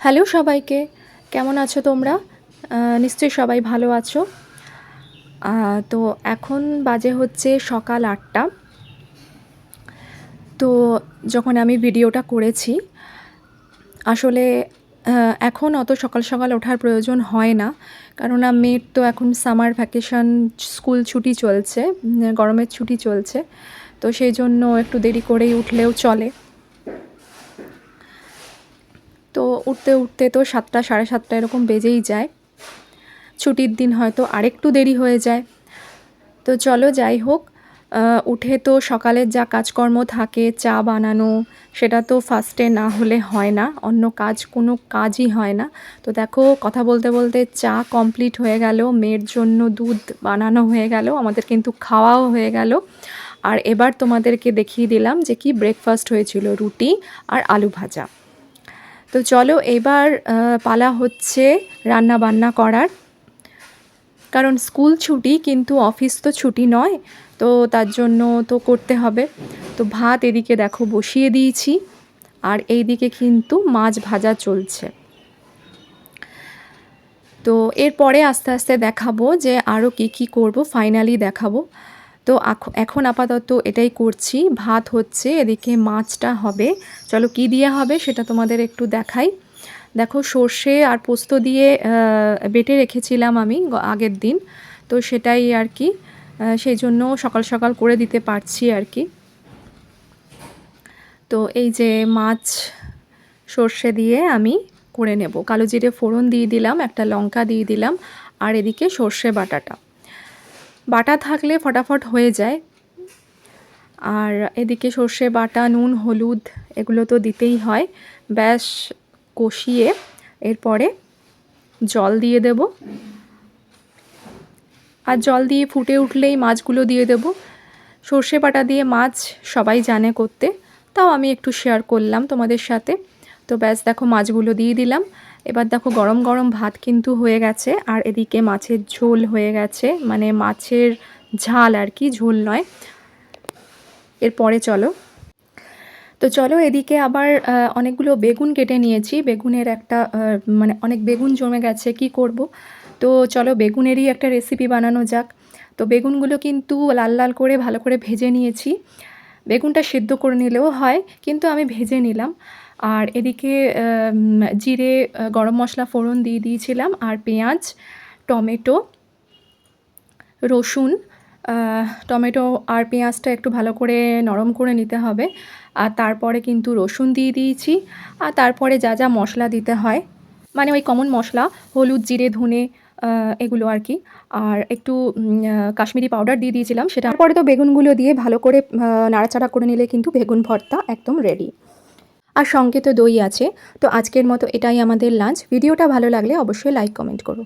Hello সবাইকে, কেমন আছো তোমরা? নিশ্চয়ই সবাই ভালো আছো। তো এখন বাজে হচ্ছে সকাল ৮টা। তো যখন আমি ভিডিওটা করেছি, আসলে এখন অত সকাল সকাল ওঠার প্রয়োজন হয় না, কেননা মেয়ের তো এখন সামার ভ্যাকেশন, স্কুল ছুটি চলছে, গরমের ছুটি চলছে। তো সেই জন্য একটু দেরি করেই উঠলেও চলে। তো উঠতে উঠতে তো 7টা সাড়ে 7টা এরকম বেজেই যায়। ছুটির দিন হয়তো আরেকটু দেরি হয়ে যায়। তো চলো যাই হোক, উঠে তো সকালের যা কাজকর্ম থাকে, চা বানানো, সেটা তো ফার্স্টে না হলে হয় না, অন্য কোনো কাজই হয় না। তো দেখো, কথা বলতে বলতে চা কমপ্লিট হয়ে গেল, মেয়ের জন্য দুধ বানানো হয়ে গেল, আমাদের কিন্তু খাওয়াও হয়ে গেল। আর এবার তোমাদেরকে দেখিয়ে দিলাম যে কি ব্রেকফাস্ট হয়েছিল, রুটি আর আলু ভাজা। তো চলো এবার পালা হচ্ছে রান্না বান্না করার, কারণ স্কুল ছুটি কিন্তু অফিস তো ছুটি নয়, তো তার জন্য তো করতে হবে। তো ভাত এদিকে দেখো বসিয়ে দিয়েছি, আর এইদিকে কিন্তু মাছ ভাজা চলছে। তো এরপরে আস্তে আস্তে দেখাবো যে আরও কি করব, ফাইনালি দেখাবো। তো এখন আপাতত এটাই করছি, ভাত হচ্ছে, এদিকে মাছটা হবে। চলো কি দিয়ে হবে সেটা তোমাদের একটু দেখাই। দেখো, সর্ষে আর পোস্ত দিয়ে বেটে রেখেছিলাম আমি আগের দিন, তো সেটাই আর কি, সেই জন্য সকাল সকাল করে দিতে পারছি আর কি। তো এই যে মাছ সর্ষে দিয়ে আমি করে নেব, কালো জিরে ফোড়ন দিয়ে দিলাম, একটা লঙ্কা দিয়ে দিলাম, আর এদিকে সর্ষে বাটা থাকলে ফটাফট হয়ে যায়। আর এদিকে সর্ষে বাটা, নুন, হলুদ এগুলো তো দিতেই হয়। ব্যাস কষিয়ে এরপরে জল দিয়ে দেব, আর জল দিয়ে ফুটে উঠলেই মাছগুলো দিয়ে দেব। সর্ষে বাটা দিয়ে মাছ সবাই জানে করতে, তাও আমি একটু শেয়ার করলাম তোমাদের সাথে। তো ব্যাস দেখো, মাছগুলো দিয়ে দিলাম। এবার দেখো, গরম গরম ভাত কিন্তু হয়ে গেছে, আর এদিকে মাছের ঝোল হয়ে গেছে, মানে মাছের ঝাল আর কি, ঝোল নয়। এরপরে চলো এদিকে আবার অনেকগুলো বেগুন কেটে নিয়েছি, বেগুনের একটা মানে অনেক বেগুন জমে গেছে, কি করব। তো চলো বেগুনেরই একটা রেসিপি বানানো যাক। তো বেগুনগুলো কিন্তু লাল লাল করে ভালো করে ভেজে নিয়েছি। বেগুনটা সিদ্ধ করে নিলেও হয়, কিন্তু আমি ভেজে নিলাম। আর এদিকে জিরে, গরম মশলা ফোড়ন দিয়ে দিয়েছিলাম, আর পেঁয়াজ, টমেটো, রসুন, টমেটো আর পেঁয়াজটা একটু ভালো করে নরম করে নিতে হবে। আর তারপরে কিন্তু রসুন দিয়ে দিয়েছি, আর তারপরে যা যা মশলা দিতে হয়, মানে ওই কমন মশলা, হলুদ, জিরে, ধনে, এগুলো আর কি। আর একটু কাশ্মীরি পাউডার দিয়ে দিয়েছিলাম সেটা। তারপরে তো বেগুনগুলো দিয়ে ভালো করে নাড়াচাড়া করে নিলে কিন্তু বেগুন ভর্তা একদম রেডি। আর সঙ্গে তো দই আছে। তো আজকের মতো এটাই আমাদের লাঞ্চ। ভিডিওটা ভালো লাগলে অবশ্যই লাইক কমেন্ট করো।